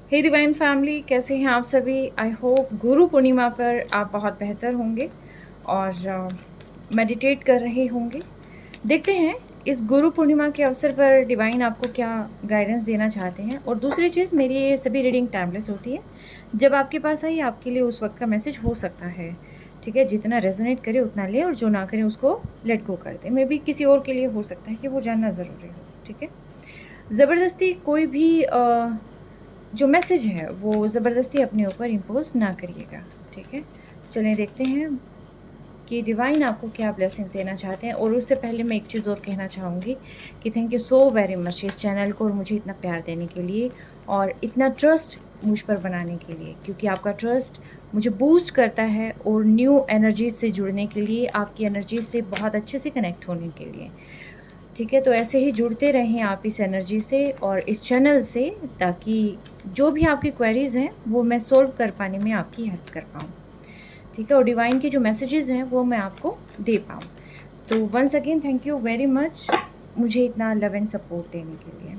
हे divine family, कैसे हैं आप सभी। आई होप गुरु पूर्णिमा पर आप बहुत बेहतर होंगे और मेडिटेट कर रहे होंगे। देखते हैं इस गुरु पूर्णिमा के अवसर पर डिवाइन आपको क्या गाइडेंस देना चाहते हैं। और दूसरी चीज़, मेरी ये सभी रीडिंग टाइमलेस होती है। जब आपके पास आई आपके लिए उस वक्त का मैसेज हो सकता है, ठीक है। जितना रेजोनेट करे उतना ले और जो ना करे उसको लेट गो कर दे। मे बी किसी और के लिए हो सकता है कि वो जानना ज़रूरी हो, ठीक है। ज़बरदस्ती कोई भी जो मैसेज है वो ज़बरदस्ती अपने ऊपर इम्पोज ना करिएगा, ठीक है। चलें देखते हैं कि डिवाइन आपको क्या ब्लेसिंग्स देना चाहते हैं। और उससे पहले मैं एक चीज़ और कहना चाहूँगी कि thank you so very much इस चैनल को और मुझे इतना प्यार देने के लिए और इतना ट्रस्ट मुझ पर बनाने के लिए, क्योंकि आपका ट्रस्ट मुझे बूस्ट करता है और न्यू एनर्जी से जुड़ने के लिए, आपकी एनर्जी से बहुत अच्छे से कनेक्ट होने के लिए, ठीक है। तो ऐसे ही जुड़ते रहें आप इस एनर्जी से और इस चैनल से, ताकि जो भी आपकी क्वेरीज़ हैं वो मैं सोल्व कर पाने में आपकी हेल्प कर पाऊँ, ठीक है। और डिवाइन के जो मैसेजेस हैं वो मैं आपको दे पाऊँ। तो once again thank you very much मुझे इतना लव एंड सपोर्ट देने के लिए,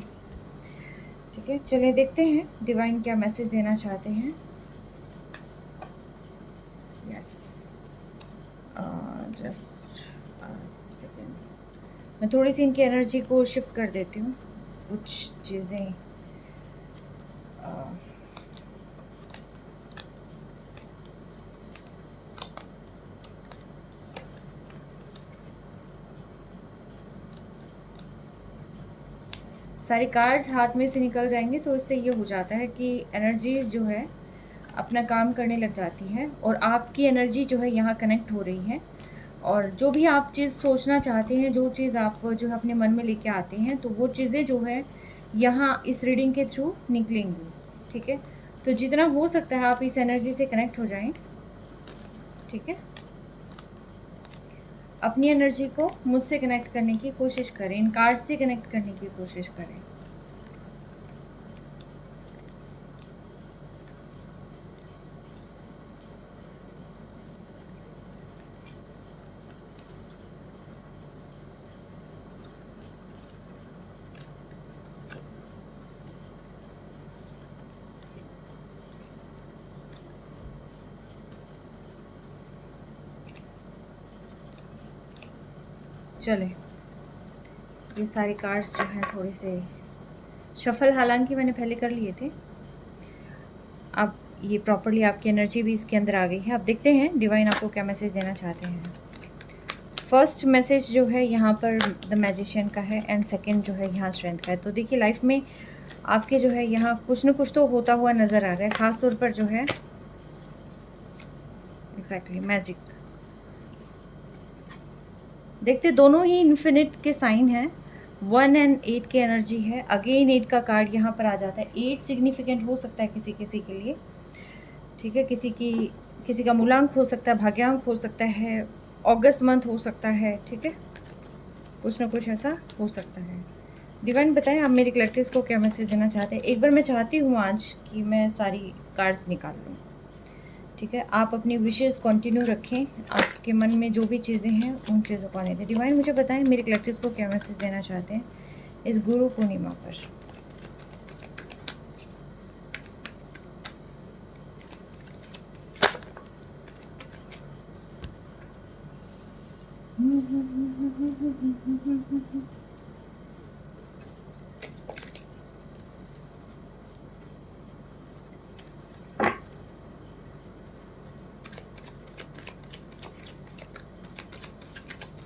ठीक है। चलिए देखते हैं डिवाइन क्या मैसेज देना चाहते हैं। यस, जस्ट सेकेंड, मैं थोड़ी सी इनकी एनर्जी को शिफ्ट कर देती हूँ। कुछ चीज़ें सारी कार्ड्स हाथ में से निकल जाएंगे तो इससे ये हो जाता है कि एनर्जीज जो है अपना काम करने लग जाती है और आपकी एनर्जी जो है यहाँ कनेक्ट हो रही है। और जो भी आप चीज़ सोचना चाहते हैं, जो चीज़ आप जो है अपने मन में लेके आते हैं, तो वो चीज़ें जो है यहाँ इस रीडिंग के थ्रू निकलेंगी, ठीक है। तो जितना हो सकता है आप इस एनर्जी से कनेक्ट हो जाएं, ठीक है। अपनी एनर्जी को मुझसे कनेक्ट करने की कोशिश करें, इन कार्ड से कनेक्ट करने की कोशिश करें। चले, ये सारे कार्ड्स जो हैं थोड़े से शफल हालांकि मैंने पहले कर लिए थे। अब ये प्रॉपरली आपकी एनर्जी भी इसके अंदर आ गई है। अब देखते हैं डिवाइन आपको क्या मैसेज देना चाहते हैं। फर्स्ट मैसेज जो है यहाँ पर द मैजिशियन का है एंड सेकंड जो है यहाँ स्ट्रेंथ का है। तो देखिए लाइफ में आपके जो है यहाँ कुछ न कुछ तो होता हुआ नज़र आ रहा है, ख़ास तौर पर जो है एग्जैक्टली मैजिक। देखते दोनों ही इन्फिनिट के साइन हैं, 1 एंड 8 की एनर्जी है। अगेन 8 का कार्ड यहाँ पर आ जाता है। 8 सिग्निफिकेंट हो सकता है किसी किसी के लिए, ठीक है। किसी का मूलांक हो सकता है, भाग्यांक हो सकता है, अगस्त मंथ हो सकता है, ठीक है। कुछ ना कुछ ऐसा हो सकता है। डिवाइन बताएं आप मेरे कलेक्टिव्स को क्या मैसेज देना चाहते हैं। एक बार मैं चाहती हूँ आज कि मैं सारी कार्ड्स निकाल लूँ, ठीक है। आप अपनी विशेज़ कंटिन्यू रखें, आपके मन में जो भी चीज़ें हैं उन चीज़ों को आने दें। डिवाइन मुझे बताएं मेरे कलेक्टिव्स को क्या मैसेज देना चाहते हैं इस गुरु पूर्णिमा पर।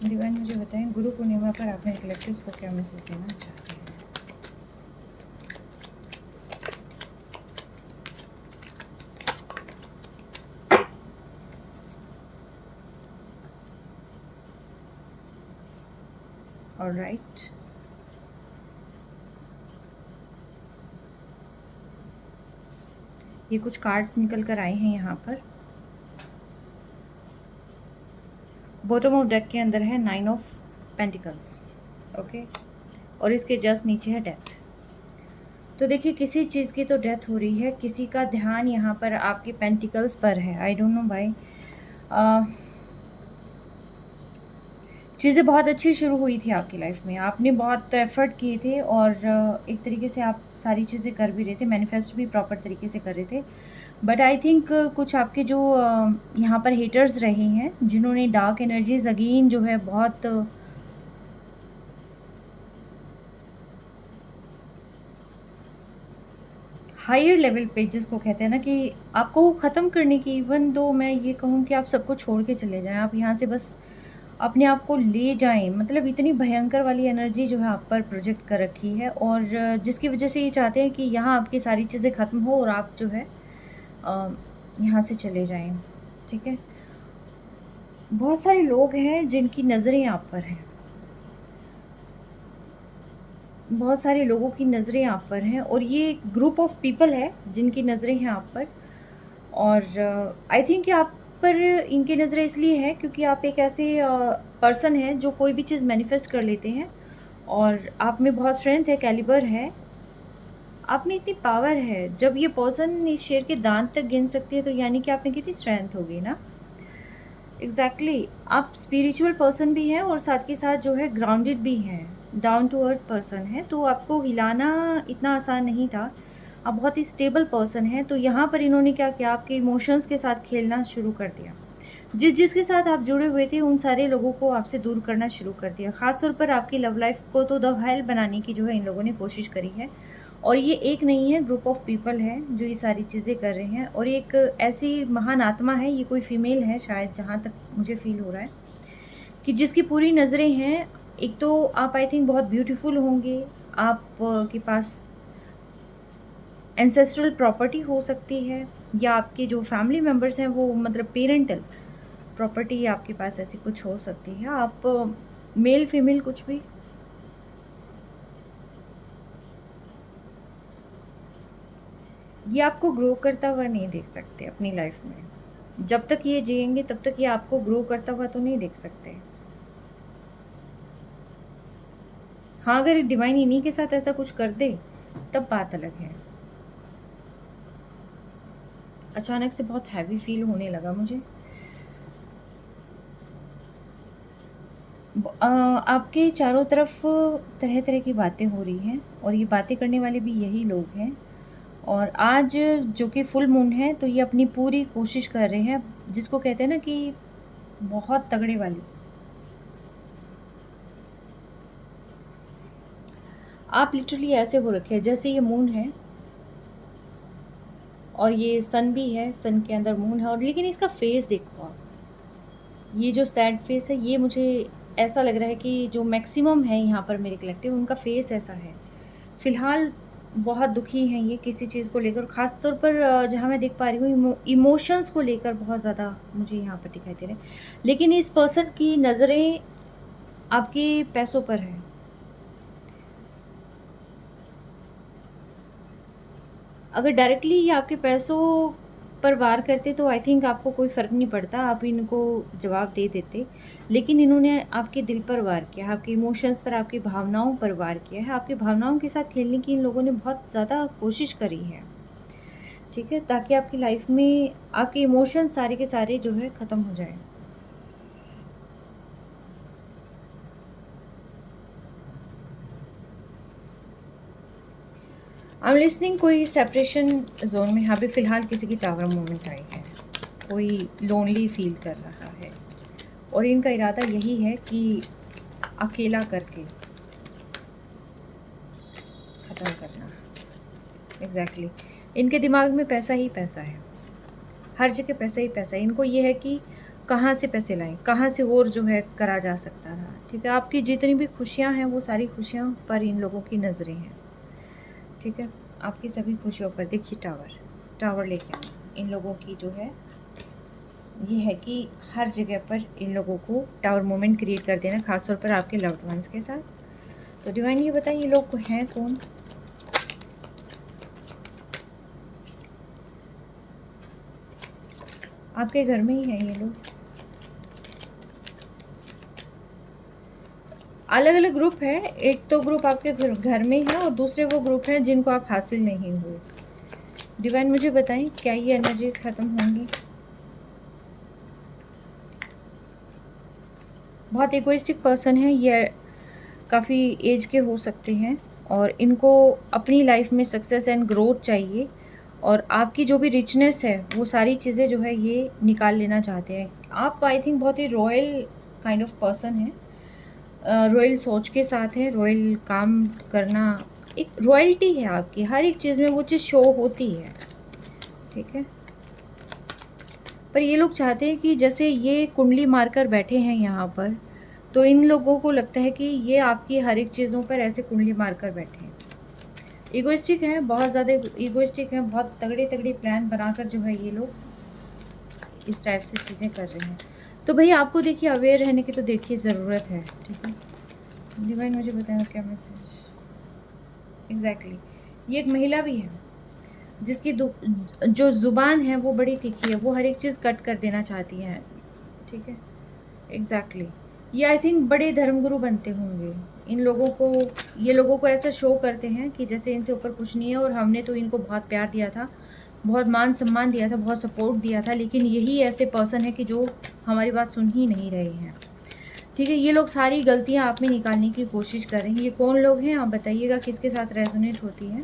डिवाइन मुझे बताएं गुरु पूर्णिमा पर आप मेरे कलेक्टिव्स को क्या मैसेज देना चाहते हैं। ऑलराइट, ये कुछ कार्ड्स निकल कर आए हैं यहाँ पर। बॉटम ऑफ डेक के अंदर है 9 ऑफ पेंटिकल्स, ओके। और इसके जस्ट नीचे है डेथ। तो देखिए किसी चीज़ की तो डेथ हो रही है, किसी का ध्यान यहाँ पर आपके पेंटिकल्स पर है। आई डोंट नो भाई, चीज़ें बहुत अच्छी शुरू हुई थी आपकी लाइफ में, आपने बहुत एफ़र्ट किए थे और एक तरीके से आप सारी चीज़ें कर भी रहे थे, मैनिफेस्ट भी प्रॉपर तरीके से कर रहे थे। बट आई थिंक कुछ आपके जो यहाँ पर हेटर्स रहे हैं, जिन्होंने डार्क एनर्जीज़ अगेन जो है बहुत हायर लेवल पे जिसको कहते हैं ना कि आपको ख़त्म करने की, इवन दो मैं ये कहूँ कि आप सबको छोड़ के चले जाएँ, आप यहाँ से बस अपने आप को ले जाएँ, मतलब इतनी भयंकर वाली एनर्जी जो है आप पर प्रोजेक्ट कर रखी है और जिसकी वज़ह से ये चाहते हैं कि यहाँ आपकी सारी चीज़ें ख़त्म हो और आप जो है अ, यहाँ से चले जाएँ, ठीक है? बहुत सारे लोग हैं जिनकी नज़रें आप पर हैं। बहुत सारे लोगों की नज़रें आप पर हैं और ये ग्रुप ऑफ पीपल है जिनकी नज़रें हैं आप पर और आई थिंक कि आप पर इनकी नज़रें इसलिए है क्योंकि आप एक ऐसे पर्सन हैं जो कोई भी चीज़ मैनिफेस्ट कर लेते हैं और आप में बहुत स्ट्रेंथ है, कैलिबर है, आप में इतनी पावर है। जब ये पर्सन इस शेर के दांत तक गिन सकती है तो यानी कि आप में कितनी स्ट्रेंथ होगी ना। एग्जैक्टली आप स्पिरिचुअल पर्सन भी हैं और साथ के साथ जो है ग्राउंडेड भी हैं, डाउन टू अर्थ पर्सन हैं, तो आपको हिलाना इतना आसान नहीं था। आप बहुत ही स्टेबल पर्सन हैं, तो यहाँ पर इन्होंने क्या किया, आपके इमोशंस के साथ खेलना शुरू कर दिया। जिसके साथ आप जुड़े हुए थे उन सारे लोगों को आपसे दूर करना शुरू कर दिया। ख़ास तौर पर आपकी लव लाइफ को तो द हेल बनाने की जो है इन लोगों ने कोशिश करी है और ये एक नहीं है, ग्रुप ऑफ पीपल है जो ये सारी चीज़ें कर रहे हैं और एक ऐसी महान आत्मा है, ये कोई फीमेल है शायद जहाँ तक मुझे फ़ील हो रहा है, कि जिसकी पूरी नज़रें हैं। एक तो आप आई थिंक बहुत ब्यूटीफुल होंगे, आप के पास एंसेस्ट्रल प्रॉपर्टी हो सकती है या आपके जो फैमिली मेम्बर्स हैं वो मतलब पेरेंटल प्रॉपर्टी आपके पास ऐसी कुछ हो सकती है। आप मेल फीमेल कुछ भी, ये आपको ग्रो करता हुआ नहीं देख सकते अपनी लाइफ में। जब तक ये जिएंगे तब तक ये आपको ग्रो करता हुआ तो नहीं देख सकते। हाँ, अगर डिवाइन इन्हीं के साथ ऐसा कुछ कर दे तब बात अलग है। अचानक से बहुत हैवी फील होने लगा मुझे। आपके चारों तरफ तरह तरह की बातें हो रही हैं और ये बातें करने वाले भी यही लोग हैं और आज जो कि फुल मून है तो ये अपनी पूरी कोशिश कर रहे हैं, जिसको कहते हैं ना कि बहुत तगड़े वाली। आप लिटरली ऐसे हो रखे हैं जैसे ये मून है और ये सन भी है, सन के अंदर मून है और लेकिन इसका फेस देखो आप, ये जो सैड फेस है, ये मुझे ऐसा लग रहा है कि जो मैक्सिमम है यहाँ पर मेरे कलेक्टिव उनका फेस ऐसा है। फ़िलहाल बहुत दुखी हैं ये किसी चीज़ को लेकर, ख़ास तौर पर जहाँ मैं देख पा रही हूँ इमोशंस को लेकर बहुत ज़्यादा मुझे यहाँ पर दिखाई दे रहे हैं। लेकिन इस पर्सन की नज़रें आपके पैसों पर हैं। अगर डायरेक्टली ये आपके पैसों पर वार करते तो आई थिंक आपको कोई फ़र्क नहीं पड़ता, आप इनको जवाब दे देते। लेकिन इन्होंने आपके दिल पर वार किया है, आपके इमोशंस पर, आपकी भावनाओं पर वार किया है। आपकी भावनाओं के साथ खेलने की इन लोगों ने बहुत ज़्यादा कोशिश करी है, ठीक है? ताकि आपकी लाइफ में आपके इमोशंस सारे के सारे जो है ख़त्म हो जाएँ। आई एम लिसनिंग कोई सेपरेशन ज़ोन में यहाँ पे फ़िलहाल किसी की टावर मूवमेंट आई है। कोई लोनली फील कर रहा है और इनका इरादा यही है कि अकेला करके ख़त्म करना। एग्जैक्टली इनके दिमाग में पैसा ही पैसा है, हर जगह पैसा ही पैसा है। इनको ये है कि कहाँ से पैसे लाएं, कहाँ से और जो है करा जा सकता था, ठीक है? आपकी जितनी भी खुशियाँ हैं वो सारी खुशियाँ पर इन लोगों की नज़रें हैं, ठीक है? आपकी सभी खुशियों पर देखिए टावर लेके आना इन लोगों की जो है ये है कि हर जगह पर इन लोगों को टावर मोमेंट क्रिएट कर देना, खासतौर पर आपके लव्ड वंस के साथ। तो डिवाइन ये बताइए ये लोग हैं कौन? आपके घर में ही हैं ये लोग। अलग अलग ग्रुप है, एक तो ग्रुप आपके घर में है और दूसरे वो ग्रुप हैं जिनको आप हासिल नहीं हुए। डिवाइन मुझे बताएं क्या ये एनर्जीज ख़त्म होंगी? बहुत इगोइस्टिक पर्सन है ये, काफ़ी एज के हो सकते हैं और इनको अपनी लाइफ में सक्सेस एंड ग्रोथ चाहिए और आपकी जो भी रिचनेस है वो सारी चीज़ें जो है ये निकाल लेना चाहते हैं। आप आई थिंक बहुत ही रॉयल काइंड ऑफ पर्सन है, रॉयल सोच के साथ है, रॉयल काम करना, एक रॉयल्टी है आपकी, हर एक चीज़ में वो चीज़ शो होती है, ठीक है। पर ये लोग चाहते हैं कि जैसे ये कुंडली मारकर बैठे हैं यहाँ पर, तो इन लोगों को लगता है कि ये आपकी हर एक चीज़ों पर ऐसे कुंडली मारकर बैठे हैं। ईगोइस्टिक हैं, बहुत ज़्यादा ईगोइस्टिक हैं, बहुत तगड़े तगड़े प्लान बनाकर जो है ये लोग इस टाइप से चीज़ें कर रहे हैं। तो भई आपको देखिए अवेयर रहने की तो देखिए ज़रूरत है, ठीक है। डिवाइन मुझे बताएं क्या मैसेज। एग्जैक्टली ये एक महिला भी है जिसकी जो ज़ुबान है वो बड़ी तीखी है, वो हर एक चीज़ कट कर देना चाहती है, ठीक है। एग्जैक्टली ये आई थिंक बड़े धर्मगुरु बनते होंगे। इन लोगों को, ये लोगों को ऐसा शो करते हैं कि जैसे इनसे ऊपर कुछ नहीं है और हमने तो इनको बहुत प्यार दिया था, बहुत मान सम्मान दिया था, बहुत सपोर्ट दिया था, लेकिन यही ऐसे पर्सन है कि जो हमारी बात सुन ही नहीं रहे हैं, ठीक है। ये लोग सारी गलतियां आप में निकालने की कोशिश कर रहे हैं। ये कौन लोग हैं आप बताइएगा, किसके साथ रेजोनेट होती है,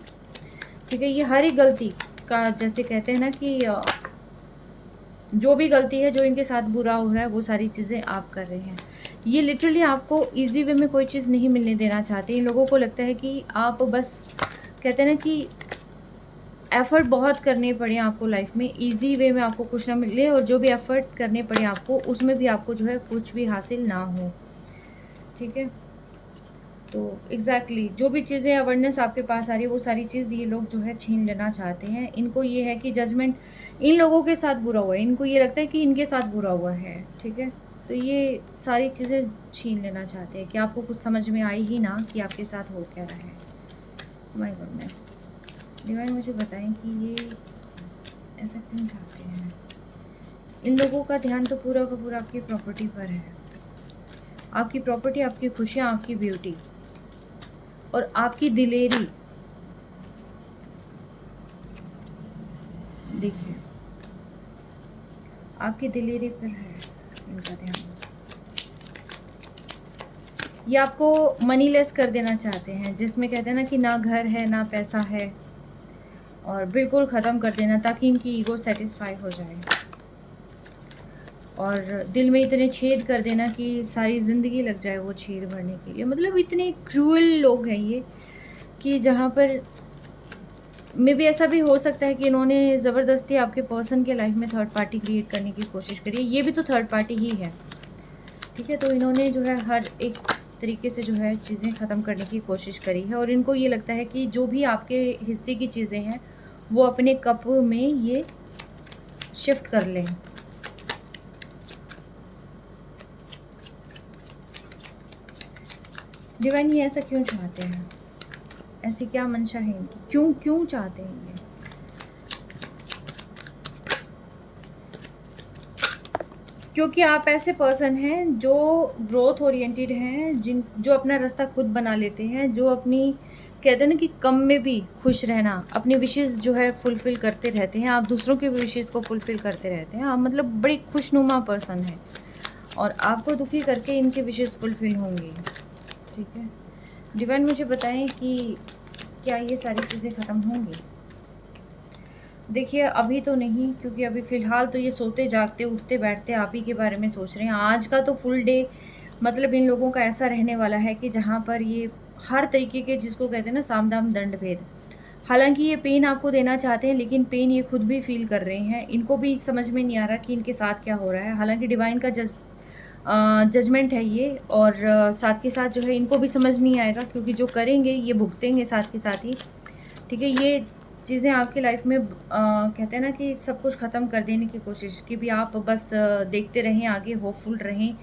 ठीक है। ये हर एक गलती का, जैसे कहते हैं ना कि जो भी गलती है, जो इनके साथ बुरा हो रहा है, वो सारी चीज़ें आप कर रहे हैं। ये लिटरली आपको इजी वे में कोई चीज़ नहीं मिलने देना चाहते। इन लोगों को लगता है कि आप बस, कहते हैं ना कि एफ़र्ट बहुत करने पड़े आपको लाइफ में, इजी वे में आपको कुछ ना मिले, और जो भी एफ़र्ट करने पड़े आपको उसमें भी आपको जो है कुछ भी हासिल ना हो, ठीक है। तो एग्जैक्टली जो भी चीज़ें अवेयरनेस आपके पास आ रही है वो सारी चीज़ ये लोग जो है छीन लेना चाहते हैं। इनको ये है कि जजमेंट इन लोगों के साथ बुरा हुआ है, इनको ये लगता है कि इनके साथ बुरा हुआ है, ठीक है। तो ये सारी चीज़ें छीन लेना चाहते हैं कि आपको कुछ समझ में आई ही ना कि आपके साथ हो क्या रहा है। माय गुडनेस, डिवाइन मुझे बताएं कि ये ऐसा क्यों चाहते हैं। इन लोगों का ध्यान तो पूरा का पूरा आपकी प्रॉपर्टी पर है, आपकी प्रॉपर्टी, आपकी खुशियाँ, आपकी ब्यूटी और आपकी दिलेरी। देखिए आपकी दिलेरी पर है इनका ध्यान। ये आपको मनी लेस कर देना चाहते हैं, जिसमें कहते हैं ना कि ना घर है ना पैसा है, और बिल्कुल ख़त्म कर देना ताकि इनकी ईगो सेटिस्फाई हो जाए, और दिल में इतने छेद कर देना कि सारी ज़िंदगी लग जाए वो छेद भरने के लिए। मतलब इतने क्रूअल लोग हैं ये कि जहाँ पर मे भी ऐसा भी हो सकता है कि इन्होंने ज़बरदस्ती आपके पर्सन के लाइफ में थर्ड पार्टी क्रिएट करने की कोशिश करी है। ये भी तो थर्ड पार्टी ही है, ठीक है। तो इन्होंने जो है हर एक तरीके से जो है चीज़ें ख़त्म करने की कोशिश करी है, और इनको ये लगता है कि जो भी आपके हिस्से की चीज़ें हैं वो अपने कप में ये शिफ्ट कर लें। डिवाइन ये ऐसा क्यों चाहते हैं, ऐसी क्या मंशा है इनकी, क्यों चाहते हैं ये। क्योंकि आप ऐसे पर्सन हैं जो ग्रोथ ओरिएंटेड हैं, जो अपना रास्ता खुद बना लेते हैं, जो अपनी, कहते हैं ना कि कम में भी खुश रहना, अपनी विशेज़ जो है फुलफ़िल करते रहते हैं। आप दूसरों की भी विशेज़ को फुलफ़िल करते रहते हैं। आप मतलब बड़ी खुशनुमा पर्सन हैं, और आपको दुखी करके इनकी विशेज़ फुलफ़िल होंगी, ठीक है। डिवाइन मुझे बताएं कि क्या ये सारी चीज़ें ख़त्म होंगी। देखिए अभी तो नहीं, क्योंकि अभी फ़िलहाल तो ये सोते जागते उठते बैठते आप ही के बारे में सोच रहे हैं। आज का तो फुल डे मतलब इन लोगों का ऐसा रहने वाला है कि जहाँ पर ये हर तरीके के, जिसको कहते हैं ना साम दाम दंड भेद, हालांकि ये पेन आपको देना चाहते हैं, लेकिन पेन ये खुद भी फील कर रहे हैं। इनको भी समझ में नहीं आ रहा कि इनके साथ क्या हो रहा है। हालांकि डिवाइन का जजमेंट है ये, और साथ के साथ जो है इनको भी समझ नहीं आएगा, क्योंकि जो करेंगे ये भुगतेंगे साथ के साथ ही, ठीक है। ये चीज़ें आपकी लाइफ में कहते हैं ना कि सब कुछ ख़त्म कर देने की कोशिश की भी, आप बस देखते रहें आगे, होपफुल रहें,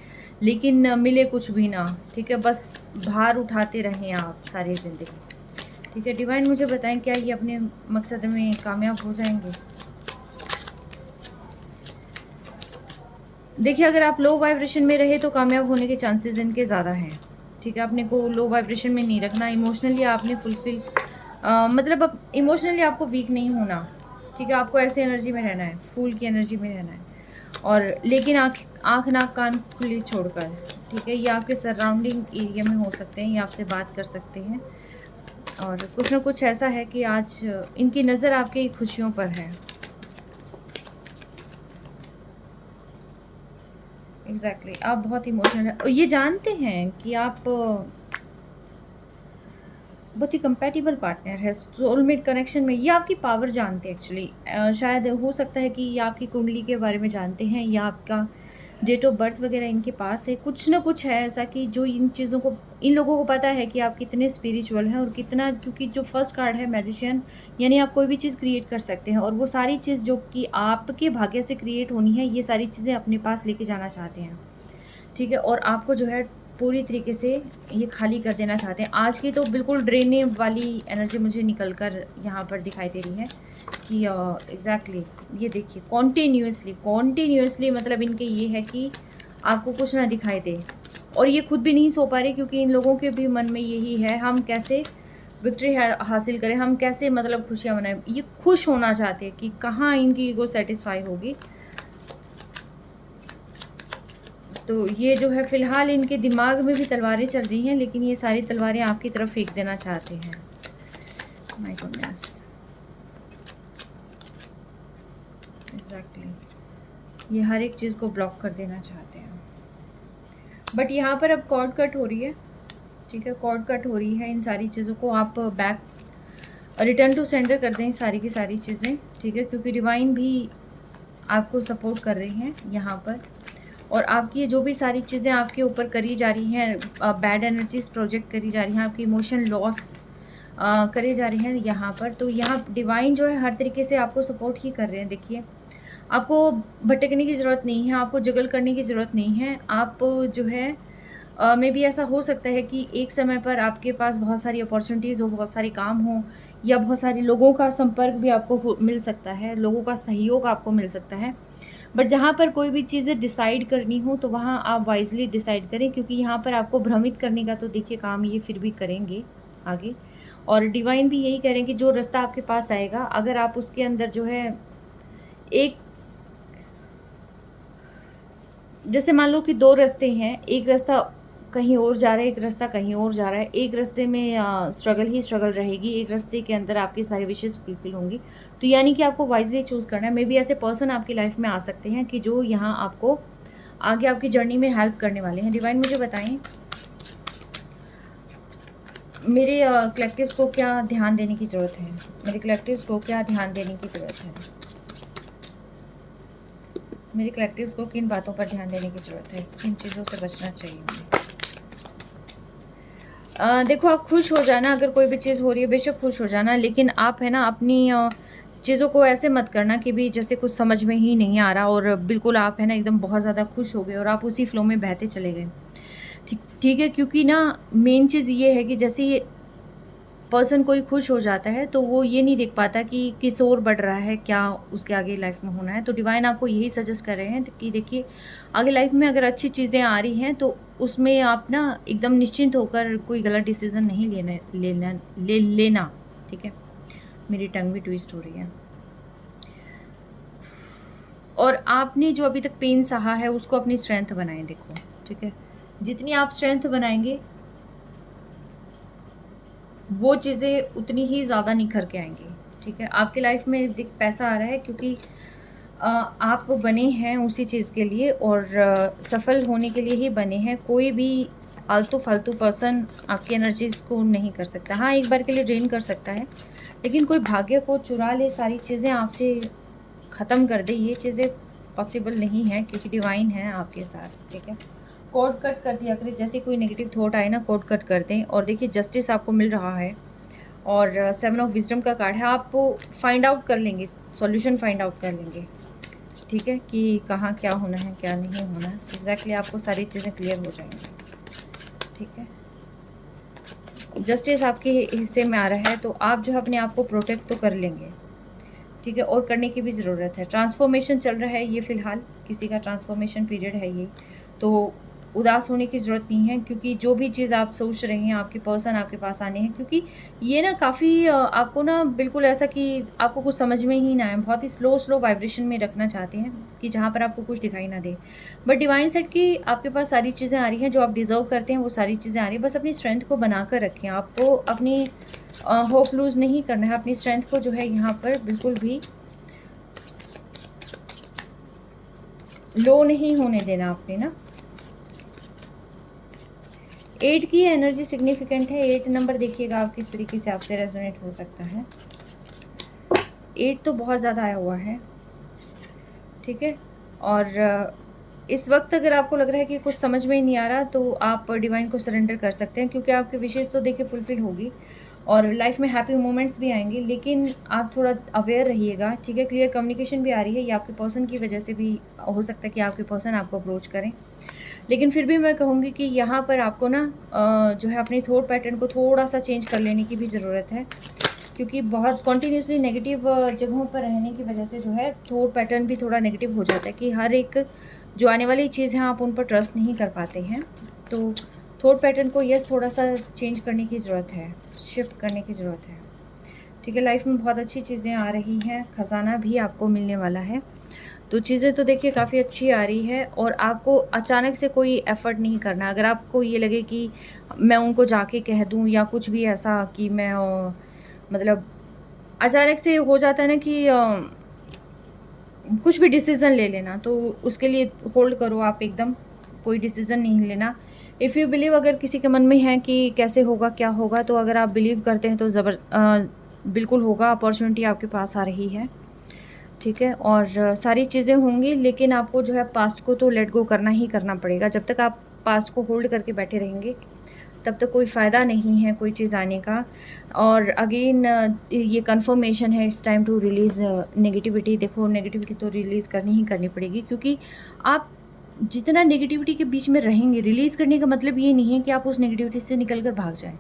लेकिन मिले कुछ भी ना, ठीक है। बस भार उठाते रहें आप सारी ज़िंदगी, ठीक है। डिवाइन मुझे बताएं क्या ये अपने मकसद में कामयाब हो जाएंगे। देखिए अगर आप लो वाइब्रेशन में रहे तो कामयाब होने के चांसेस इनके ज़्यादा हैं, ठीक है। अपने को लो वाइब्रेशन में नहीं रखना, इमोशनली आपने फुलफिल मतलब अब इमोशनली आपको वीक नहीं होना, ठीक है। आपको ऐसे एनर्जी में रहना है, फूल की एनर्जी में रहना है, और लेकिन आँख नाक कान खुले छोड़कर, ठीक है। ये आपके सराउंडिंग एरिया में हो सकते हैं, ये आपसे बात कर सकते हैं और कुछ ना कुछ ऐसा है कि आज इनकी नज़र आपकी खुशियों पर है। एग्जैक्टली आप बहुत इमोशनल हैं और ये जानते हैं कि आप बहुत ही कंपैटिबल पार्टनर है, सोलमेट कनेक्शन में। ये आपकी पावर जानते हैं एक्चुअली। शायद हो सकता है कि ये आपकी कुंडली के बारे में जानते हैं या आपका डेट ऑफ बर्थ वगैरह इनके पास है। कुछ ना कुछ है ऐसा कि जो इन चीज़ों को, इन लोगों को पता है कि आप कितने स्पिरिचुअल हैं और कितना, क्योंकि जो फर्स्ट कार्ड है मैजिशियन, यानी आप कोई भी चीज़ क्रिएट कर सकते हैं और वो सारी चीज़ जो कि आपके भाग्य से क्रिएट होनी है, ये सारी चीज़ें अपने पास लेके जाना चाहते हैं, ठीक है। और आपको जो है पूरी तरीके से ये खाली कर देना चाहते हैं। आज की तो बिल्कुल ड्रेने वाली एनर्जी मुझे निकल कर यहाँ पर दिखाई दे रही है कि एग्जैक्टली ये देखिए कॉन्टीन्यूसली मतलब इनके ये है कि आपको कुछ ना दिखाई दे और ये खुद भी नहीं सो पा रहे, क्योंकि इन लोगों के भी मन में यही है, हम कैसे विक्ट्री हासिल करें, हम कैसे मतलब खुशियाँ मनाएं। ये खुश होना चाहते हैं कि कहाँ इनकी ईगो सेटिस्फाई होगी। तो ये जो है फ़िलहाल इनके दिमाग में भी तलवारें चल रही हैं, लेकिन ये सारी तलवारें आपकी तरफ फेंक देना चाहते हैं। माय गॉडनेस, एग्जैक्टली ये हर एक चीज़ को ब्लॉक कर देना चाहते हैं। बट यहाँ पर अब कॉर्ड कट हो रही है, ठीक है, कॉर्ड कट हो रही है। इन सारी चीज़ों को आप बैक रिटर्न टू सेंडर कर दें, सारी की सारी चीज़ें, ठीक है, क्योंकि डिवाइन भी आपको सपोर्ट कर रही हैं यहाँ पर। और आपकी जो भी सारी चीज़ें आपके ऊपर करी जा रही हैं, बैड एनर्जीज प्रोजेक्ट करी जा रही हैं, आपकी इमोशन लॉस करे जा रही हैं यहाँ पर, तो यहाँ डिवाइन जो है हर तरीके से आपको सपोर्ट ही कर रहे हैं। देखिए आपको भटकने की ज़रूरत नहीं है, आपको जगल करने की ज़रूरत नहीं है। आप जो है मे बी ऐसा हो सकता है कि एक समय पर आपके पास बहुत सारी अपॉर्चुनिटीज़ हो, बहुत सारे काम हो, या बहुत सारे लोगों का संपर्क भी आपको मिल सकता है, लोगों का सहयोग आपको मिल सकता है। बट जहाँ पर कोई भी चीज़ें डिसाइड करनी हो तो वहाँ आप वाइजली डिसाइड करें, क्योंकि यहाँ पर आपको भ्रमित करने का तो देखिए काम ये फिर भी करेंगे आगे। और डिवाइन भी यही करें कि जो रास्ता आपके पास आएगा, अगर आप उसके अंदर जो है एक, जैसे मान लो कि दो रास्ते हैं, एक रास्ता कहीं और जा रहा है, एक रास्ता कहीं और जा रहा है, एक रास्ते में स्ट्रगल ही स्ट्रगल रहेगी, एक रास्ते के अंदर आपकी सारी विशेष फुलफिल होंगी। तो यानी कि आपको वाइजली चूज़ करना है। मे बी ऐसे पर्सन आपकी लाइफ में आ सकते हैं कि जो यहाँ आपको आगे आपकी जर्नी में हेल्प करने वाले हैं। डिवाइन मुझे बताएं मेरे कलेक्टिव्स को क्या ध्यान देने की ज़रूरत है, मेरे कलेक्टिव्स को क्या ध्यान देने की ज़रूरत है, मेरे कलेक्टिव्स को किन बातों पर ध्यान देने की ज़रूरत है, किन चीज़ों से बचना चाहिए मुझे। देखो आप खुश हो जाना, अगर कोई भी चीज़ हो रही है बेशक खुश हो जाना, लेकिन आप है ना अपनी चीज़ों को ऐसे मत करना कि भी जैसे कुछ समझ में ही नहीं आ रहा और बिल्कुल आप है ना एकदम बहुत ज़्यादा खुश हो गए और आप उसी फ्लो में बहते चले गए। ठीक है, क्योंकि ना मेन चीज़ ये है कि जैसे ये पर्सन कोई खुश हो जाता है तो वो ये नहीं देख पाता कि किस ओर बढ़ रहा है, क्या उसके आगे लाइफ में होना है। तो डिवाइन आपको यही सजेस्ट कर रहे हैं कि देखिए आगे लाइफ में अगर अच्छी चीज़ें आ रही हैं तो उसमें आप ना एकदम निश्चिंत होकर कोई गलत डिसीज़न नहीं लेना, ठीक है। मेरी टंग भी ट्विस्ट हो रही है। और आपने जो अभी तक पेन सहा है उसको अपनी स्ट्रेंथ बनाएं, देखो, ठीक है। जितनी आप स्ट्रेंथ बनाएंगे वो चीज़ें उतनी ही ज़्यादा निखर के आएंगी, ठीक है। आपकी लाइफ में पैसा आ रहा है क्योंकि आप बने हैं उसी चीज़ के लिए और सफल होने के लिए ही बने हैं। कोई भी आलतू फालतू पर्सन आपकी एनर्जीज़ को नहीं कर सकता। हाँ, एक बार के लिए ड्रेन कर सकता है, लेकिन कोई भाग्य को चुरा ले, सारी चीज़ें आपसे ख़त्म कर दे, ये चीज़ें पॉसिबल नहीं है, क्योंकि डिवाइन है आपके साथ, ठीक है। कोड कट कर दिया करें, जैसे कोई नेगेटिव थॉट आए ना कोड कट कर दें। और देखिए जस्टिस आपको मिल रहा है और 7 ऑफ विजडम का कार्ड है। आप फाइंड आउट कर लेंगे, सॉल्यूशन फाइंड आउट कर लेंगे, ठीक है, कि कहाँ क्या होना है क्या नहीं होना है। एग्जैक्टली आपको सारी चीज़ें क्लियर हो जाएंगी, ठीक है। जस्टिस आपके हिस्से में आ रहा है तो आप जो है अपने आप को प्रोटेक्ट तो कर लेंगे, ठीक है, और करने की भी ज़रूरत है। ट्रांसफॉर्मेशन चल रहा है ये फ़िलहाल, किसी का ट्रांसफॉर्मेशन पीरियड है ये, तो उदास होने की ज़रूरत नहीं है, क्योंकि जो भी चीज़ आप सोच रहे हैं, आपके पर्सन आपके पास आने हैं, क्योंकि ये ना काफ़ी आपको ना बिल्कुल ऐसा कि आपको कुछ समझ में ही ना आए, बहुत ही स्लो वाइब्रेशन में रखना चाहते हैं कि जहाँ पर आपको कुछ दिखाई ना दे। बट डिवाइन सेट की आपके पास सारी चीज़ें आ रही हैं, जो आप डिज़र्व करते हैं वो सारी चीज़ें आ रही हैं। बस अपनी स्ट्रेंथ को बनाकर रखें, आपको अपनी होप लूज़ नहीं करना है, अपनी स्ट्रेंथ को जो है यहाँ पर बिल्कुल भी लो नहीं होने देना आपने ना। 8 की एनर्जी सिग्निफिकेंट है। 8 नंबर देखिएगा आप किस तरीके से आपसे रेजोनेट हो सकता है। 8 तो बहुत ज़्यादा आया हुआ है, ठीक है। और इस वक्त अगर आपको लग रहा है कि कुछ समझ में ही नहीं आ रहा, तो आप डिवाइन को सरेंडर कर सकते हैं, क्योंकि आपकी विशेष तो देखिए फुलफिल होगी और लाइफ में हैप्पी मोमेंट्स भी आएंगे, लेकिन आप थोड़ा अवेयर रहिएगा, ठीक है। क्लियर कम्युनिकेशन भी आ रही है, ये आपके पर्सन की वजह से भी हो सकता है कि आपके पर्सन आपको अप्रोच करें, लेकिन फिर भी मैं कहूँगी कि यहाँ पर आपको ना जो है अपनी थॉट पैटर्न को थोड़ा सा चेंज कर लेने की भी ज़रूरत है, क्योंकि बहुत कंटिन्यूसली नेगेटिव जगहों पर रहने की वजह से जो है थॉट पैटर्न भी थोड़ा नेगेटिव हो जाता है, कि हर एक जो आने वाली चीज़ है आप उन पर ट्रस्ट नहीं कर पाते हैं। तो थॉट पैटर्न को यस थोड़ा सा चेंज करने की ज़रूरत है, शिफ्ट करने की ज़रूरत है, ठीक है। लाइफ में बहुत अच्छी चीज़ें आ रही हैं, खजाना भी आपको मिलने वाला है, तो चीज़ें तो देखिए काफ़ी अच्छी आ रही है, और आपको अचानक से कोई एफ़र्ट नहीं करना। अगर आपको ये लगे कि मैं उनको जाके कह दूँ या कुछ भी ऐसा कि मैं मतलब अचानक से हो जाता है ना कि कुछ भी डिसीज़न ले लेना, तो उसके लिए होल्ड करो आप एकदम, कोई डिसीज़न नहीं लेना। इफ़ यू बिलीव, अगर किसी के मन में है कि कैसे होगा, क्या होगा, तो अगर आप बिलीव करते हैं तो बिल्कुल होगा, अपॉर्चुनिटी आपके पास आ रही है, ठीक है। और सारी चीज़ें होंगी, लेकिन आपको जो है पास्ट को तो लेट गो करना ही करना पड़ेगा। जब तक आप पास्ट को होल्ड करके बैठे रहेंगे, तब तक कोई फ़ायदा नहीं है कोई चीज़ आने का। और अगेन ये कन्फर्मेशन है, it's time to release negativity. देखो, नेगेटिविटी तो रिलीज़ करनी ही करनी पड़ेगी, क्योंकि आप जितना नेगेटिविटी के बीच में रहेंगे, रिलीज़ करने का मतलब ये नहीं है कि आप उस नेगेटिविटी से निकल कर भाग जाएँ।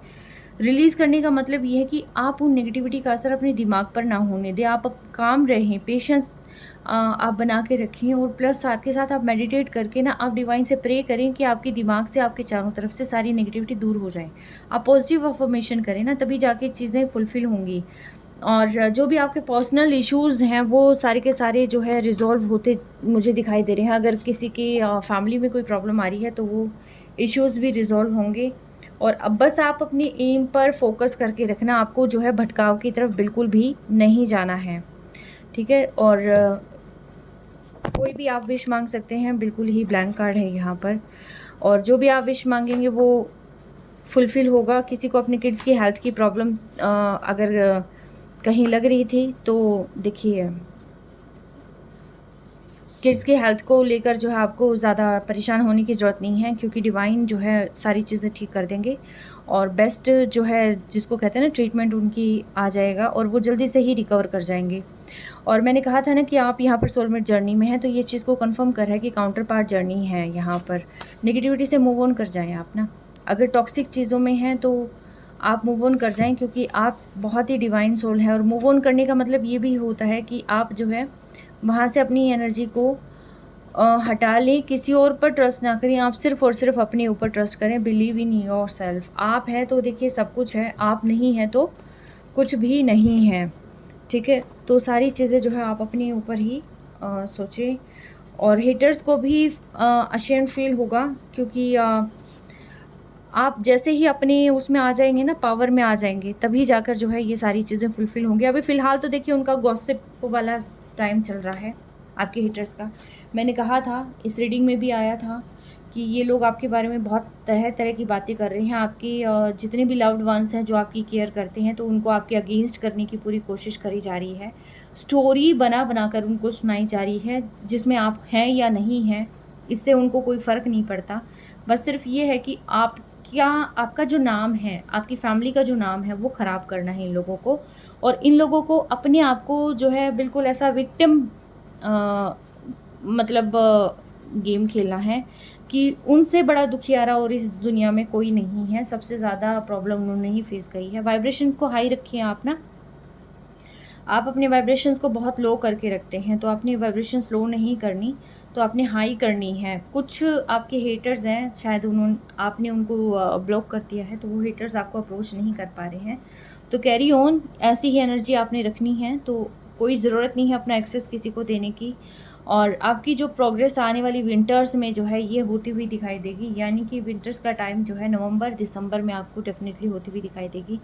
रिलीज़ करने का मतलब ये है कि आप उन नेगेटिविटी का असर अपने दिमाग पर ना होने दें, आप काम रहें, पेशेंस आप बना के रखें, और प्लस साथ के साथ आप मेडिटेट करके ना आप डिवाइन से प्रे करें कि आपके दिमाग से, आपके चारों तरफ से सारी नेगेटिविटी दूर हो जाए। आप पॉजिटिव अफर्मेशन करें ना, तभी जाके चीज़ें फुलफ़िल होंगी। और जो भी आपके पर्सनल इश्यूज़ हैं, वो सारे के सारे जो है रिज़ॉल्व होते मुझे दिखाई दे रहे हैं। अगर किसी की फैमिली में कोई प्रॉब्लम आ रही है, तो वो इश्यूज़ भी रिज़ॉल्व होंगे। और अब बस आप अपनी एम पर फोकस करके रखना, आपको जो है भटकाव की तरफ बिल्कुल भी नहीं जाना है, ठीक है। और कोई भी आप विश मांग सकते हैं, बिल्कुल ही ब्लैंक कार्ड है यहाँ पर, और जो भी आप विश मांगेंगे वो फुलफ़िल होगा। किसी को अपने किड्स की हेल्थ की प्रॉब्लम अगर कहीं लग रही थी, तो देखिए किड्स की हेल्थ को लेकर जो है आपको ज़्यादा परेशान होने की ज़रूरत नहीं है, क्योंकि डिवाइन जो है सारी चीज़ें ठीक कर देंगे, और बेस्ट जो है जिसको कहते हैं ना ट्रीटमेंट, उनकी आ जाएगा, और वो जल्दी से ही रिकवर कर जाएंगे। और मैंने कहा था ना कि आप यहाँ पर सोलमेट जर्नी में हैं, तो ये चीज़ को कंफर्म कर है कि काउंटर पार्ट जर्नी है यहाँ पर। नेगेटिविटी से मूव ऑन कर जाएँ आप ना। अगर टॉक्सिक चीज़ों में हैं तो आप मूव ऑन कर जाएँ, क्योंकि आप बहुत ही डिवाइन सोल है, और मूव ऑन करने का मतलब ये भी होता है कि आप जो है वहाँ से अपनी एनर्जी को हटा लें, किसी और पर ट्रस्ट ना करें, आप सिर्फ़ और सिर्फ अपने ऊपर ट्रस्ट करें। Believe in yourself. आप हैं तो देखिए सब कुछ है, आप नहीं हैं तो कुछ भी नहीं है, ठीक है। तो सारी चीज़ें जो है आप अपने ऊपर ही सोचें, और हेटर्स को भी अशेम्ड फील होगा, क्योंकि आप जैसे ही अपने उसमें आ जाएंगे ना, पावर में आ जाएंगे, तभी जाकर जो है ये सारी चीज़ें फुलफ़िल होंगी। अभी फ़िलहाल तो देखिए उनका गॉसिप वाला टाइम चल रहा है आपके हेटर्स का। मैंने कहा था, इस रीडिंग में भी आया था कि ये लोग आपके बारे में बहुत तरह तरह की बातें कर रहे हैं। आपके जितने भी लव्ड वंस हैं जो आपकी केयर करते हैं, तो उनको आपके अगेंस्ट करने की पूरी कोशिश करी जा रही है। स्टोरी बना बना कर उनको सुनाई जा रही है, जिसमें आप हैं या नहीं हैं इससे उनको कोई फ़र्क नहीं पड़ता। बस सिर्फ ये है कि आप क्या, आपका जो नाम है, आपकी फैमिली का जो नाम है, वो ख़राब करना है इन लोगों को, और इन लोगों को अपने आप को जो है बिल्कुल ऐसा विक्टिम मतलब गेम खेलना है कि उनसे बड़ा दुखियारा और इस दुनिया में कोई नहीं है। सबसे ज़्यादा प्रॉब्लम उन्होंने ही फेस करी है। वाइब्रेशन को हाई रखिए आप ना। आप अपने वाइब्रेशंस को बहुत लो करके रखते हैं, तो अपनी वाइब्रेशंस लो नहीं करनी। तो आपने हाई करनी है। कुछ आपके हेटर्स हैं, शायद आपने उनको ब्लॉक कर दिया है, तो वो हेटर्स आपको अप्रोच नहीं कर पा रहे हैं। तो कैरी ऑन, ऐसी ही एनर्जी आपने रखनी है। तो कोई ज़रूरत नहीं है अपना एक्सेस किसी को देने की। और आपकी जो प्रोग्रेस आने वाली विंटर्स में जो है ये होती हुई दिखाई देगी, यानी कि विंटर्स का टाइम जो है नवंबर दिसंबर में आपको डेफिनेटली होती हुई दिखाई देगी।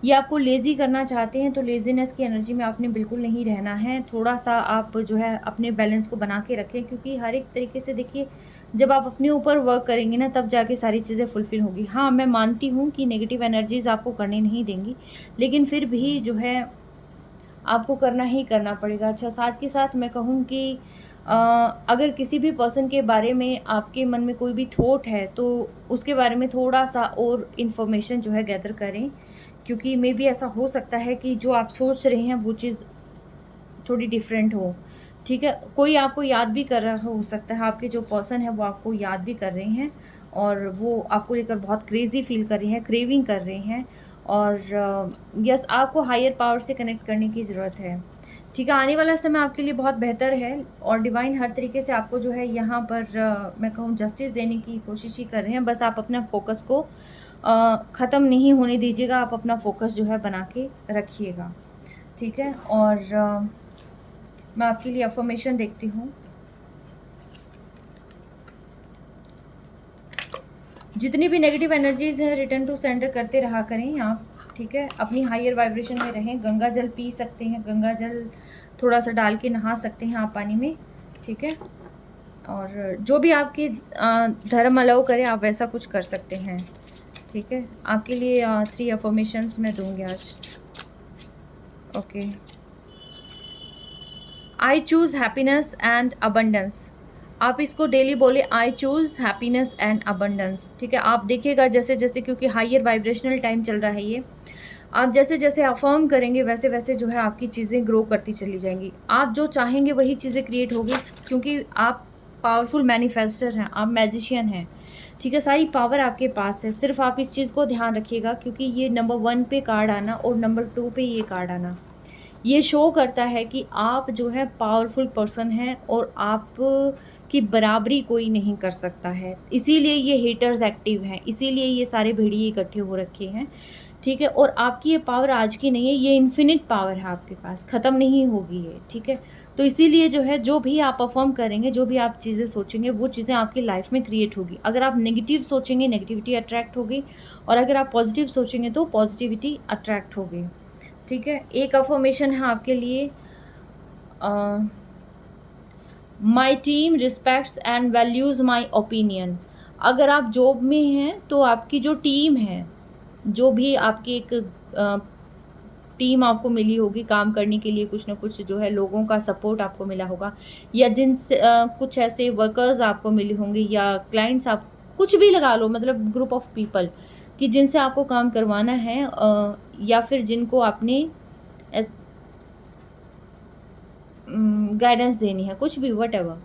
ये आपको लेज़ी करना चाहते हैं तो लेज़ीनेस की एनर्जी में आपने बिल्कुल नहीं रहना है। थोड़ा सा आप जो है अपने बैलेंस को बना के रखें, क्योंकि हर एक तरीके से देखिए, जब आप अपने ऊपर वर्क करेंगे ना, तब जाके सारी चीज़ें फुलफ़िल होगी। हाँ, मैं मानती हूँ कि नेगेटिव एनर्जीज़ आपको करने नहीं देंगी, लेकिन फिर भी जो है आपको करना ही करना पड़ेगा। अच्छा, साथ के साथ मैं कहूँ कि अगर किसी भी पर्सन के बारे में आपके मन में कोई भी थॉट है, तो उसके बारे में थोड़ा-सा और इन्फॉर्मेशन जो है गैदर करें, क्योंकि मे बी ऐसा हो सकता है कि जो आप सोच रहे हैं वो चीज़ थोड़ी डिफरेंट हो, ठीक है? कोई आपको याद भी कर रहा हो सकता है, आपके जो पर्सन है वो आपको याद भी कर रहे हैं और वो आपको लेकर बहुत क्रेज़ी फ़ील कर रहे हैं, क्रेविंग कर रहे हैं। और यस, आपको हायर पावर से कनेक्ट करने की ज़रूरत है, ठीक है? आने वाला समय आपके लिए बहुत बेहतर है और डिवाइन हर तरीके से आपको जो है यहाँ पर मैं कहूँ जस्टिस देने की कोशिश ही कर रहे हैं। बस आप अपना फ़ोकस को ख़त्म नहीं होने दीजिएगा, आप अपना फ़ोकस जो है बना के रखिएगा, ठीक है? और मैं आपके लिए अफ़र्मेशन देखती हूँ। जितनी भी नेगेटिव एनर्जीज़ हैं, रिटर्न टू सेंडर करते रहा करें आप, ठीक है? अपनी हायर वाइब्रेशन में रहें। गंगा जल पी सकते हैं, गंगा जल थोड़ा-सा डाल के नहा सकते हैं आप पानी में, ठीक है? और जो भी आपके धर्म अलाउ करे, आप वैसा कुछ कर सकते हैं, ठीक है? आपके लिए 3 अफ़र्मेशंस मैं दूँगी आज। Okay. I choose happiness and abundance. आप इसको डेली बोले, I choose happiness and abundance, ठीक है? आप देखिएगा जैसे-जैसे, क्योंकि हायर वाइब्रेशनल टाइम चल रहा है ये, आप जैसे-जैसे अफ़र्म करेंगे वैसे-वैसे जो है आपकी चीज़ें ग्रो करती चली जाएँगी। आप जो चाहेंगे वही चीज़ें क्रिएट होगी, क्योंकि आप पावरफुल मैनिफेस्टर हैं, आप मैजिशियन हैं, ठीक है? सारी पावर आपके पास है। सिर्फ़ आप इस चीज़ को ध्यान रखिएगा, क्योंकि ये नंबर 1 पे कार्ड आना और नंबर 2 पे ये कार्ड आना, ये शो करता है कि आप जो है पावरफुल पर्सन हैं और आप की बराबरी कोई नहीं कर सकता है। इसीलिए ये हेटर्स एक्टिव हैं, इसीलिए ये सारे भेड़िए इकट्ठे हो रखे हैं, ठीक है? और आपकी ये पावर आज की नहीं है, ये इन्फिनिट पावर है आपके पास, ख़त्म नहीं होगी ये, ठीक है? तो इसीलिए जो है, जो भी आप परफ़ॉर्म करेंगे, जो भी आप चीज़ें सोचेंगे, वो चीज़ें आपकी लाइफ़ में क्रिएट होगी। अगर आप नेगेटिव सोचेंगे, नेगेटिविटी अट्रैक्ट होगी, और अगर आप पॉज़िटिव सोचेंगे तो पॉज़िटिविटी अट्रैक्ट होगी, ठीक है? एक अफ़र्मेशन है आपके लिए, my team respects and values my opinion. अगर आप जॉब में हैं तो आपकी जो टीम है, जो भी आपकी एक टीम आपको मिली होगी काम करने के लिए, कुछ ना कुछ जो है लोगों का सपोर्ट आपको मिला होगा, या जिनसे कुछ ऐसे वर्कर्स आपको मिले होंगे, या क्लाइंट्स, आप कुछ भी लगा लो, मतलब ग्रुप ऑफ पीपल कि जिनसे आपको काम करवाना है, या फिर जिनको आपने गाइडेंस देनी है, कुछ भी व्हाटएवर,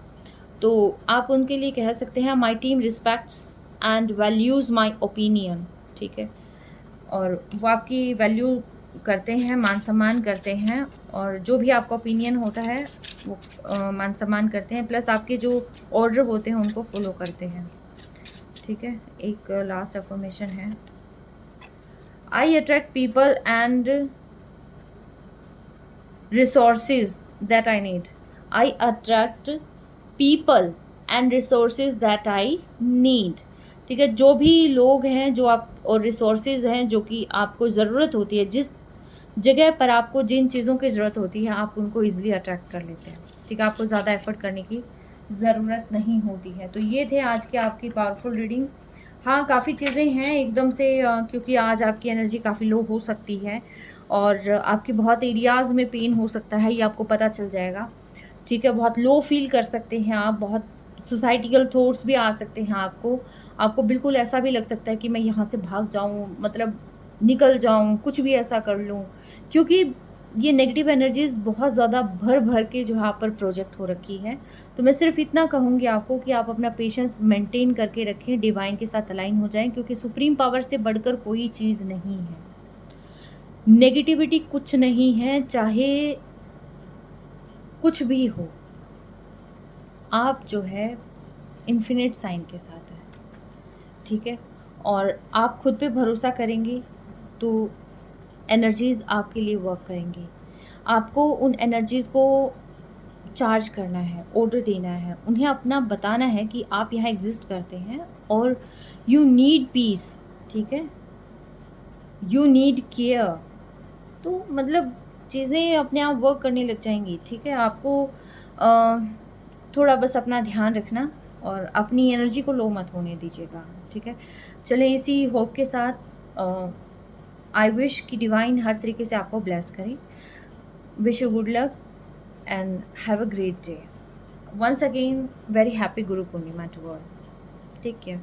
तो आप उनके लिए कह सकते हैं, my team respects and values my opinion, ठीक है? और वो आपकी वैल्यू करते हैं, मान सम्मान करते हैं, और जो भी आपका ओपिनियन होता है वो मान सम्मान करते हैं, प्लस आपके जो ऑर्डर होते हैं उनको फॉलो करते हैं, ठीक है? एक लास्ट अफर्मेशन है, I attract people and resources that I need. I attract people and resources that I need. ठीक है? जो भी लोग हैं, जो आप, और रिसोर्सेज हैं जो कि आपको ज़रूरत होती है, जिस जगह पर आपको जिन चीज़ों की ज़रूरत होती है, आप उनको ईज़िली अट्रैक्ट कर लेते हैं, ठीक है? आपको ज़्यादा एफर्ट करने की ज़रूरत नहीं होती है। तो ये थे आज की आपकी पावरफुल रीडिंग। हाँ, काफ़ी चीज़ें हैं एकदम से, क्योंकि आज आपकी एनर्जी काफ़ी लो हो सकती है और आपके बहुत एरियाज़ में पेन हो सकता है, ये आपको पता चल जाएगा, ठीक है? बहुत लो फील कर सकते हैं आप, बहुत सुसाइटिकल थॉट्स भी आ सकते हैं आपको। आपको बिल्कुल ऐसा भी लग सकता है कि मैं यहाँ से भाग जाऊँ, मतलब निकल जाऊँ, कुछ भी ऐसा कर लूँ, क्योंकि ये नेगेटिव एनर्जीज़ बहुत ज़्यादा भर-भर के जो है आप पर प्रोजेक्ट हो रखी है। तो मैं सिर्फ़ इतना कहूँगी आपको कि आप अपना पेशेंस मेंटेन करके रखें, डिवाइन के साथ अलाइन हो जाएँ, क्योंकि सुप्रीम पावर से बढ़कर कोई चीज़ नहीं है। नेगेटिविटी कुछ नहीं है, चाहे कुछ भी हो, आप जो है इन्फिनिट साइन के साथ हैं, ठीक है? और आप खुद पे भरोसा करेंगी तो एनर्जीज़ आपके लिए वर्क करेंगी। आपको उन एनर्जीज़ को चार्ज करना है, ऑर्डर देना है, उन्हें अपना बताना है कि आप यहाँ एग्ज़िस्ट करते हैं और यू नीड पीस, ठीक है? You need care. तो मतलब चीज़ें अपने आप वर्क करने लग जाएँगी, ठीक है? आपको थोड़ा बस अपना ध्यान रखना और अपनी एनर्जी को लो मत होने दीजिएगा, ठीक है? चलिए इसी होप के साथ आई विश कि डिवाइन हर तरीके से आपको ब्लेस करे। Wish you good luck and have a great day. Once again, very happy Guru Purnima to all. Take care.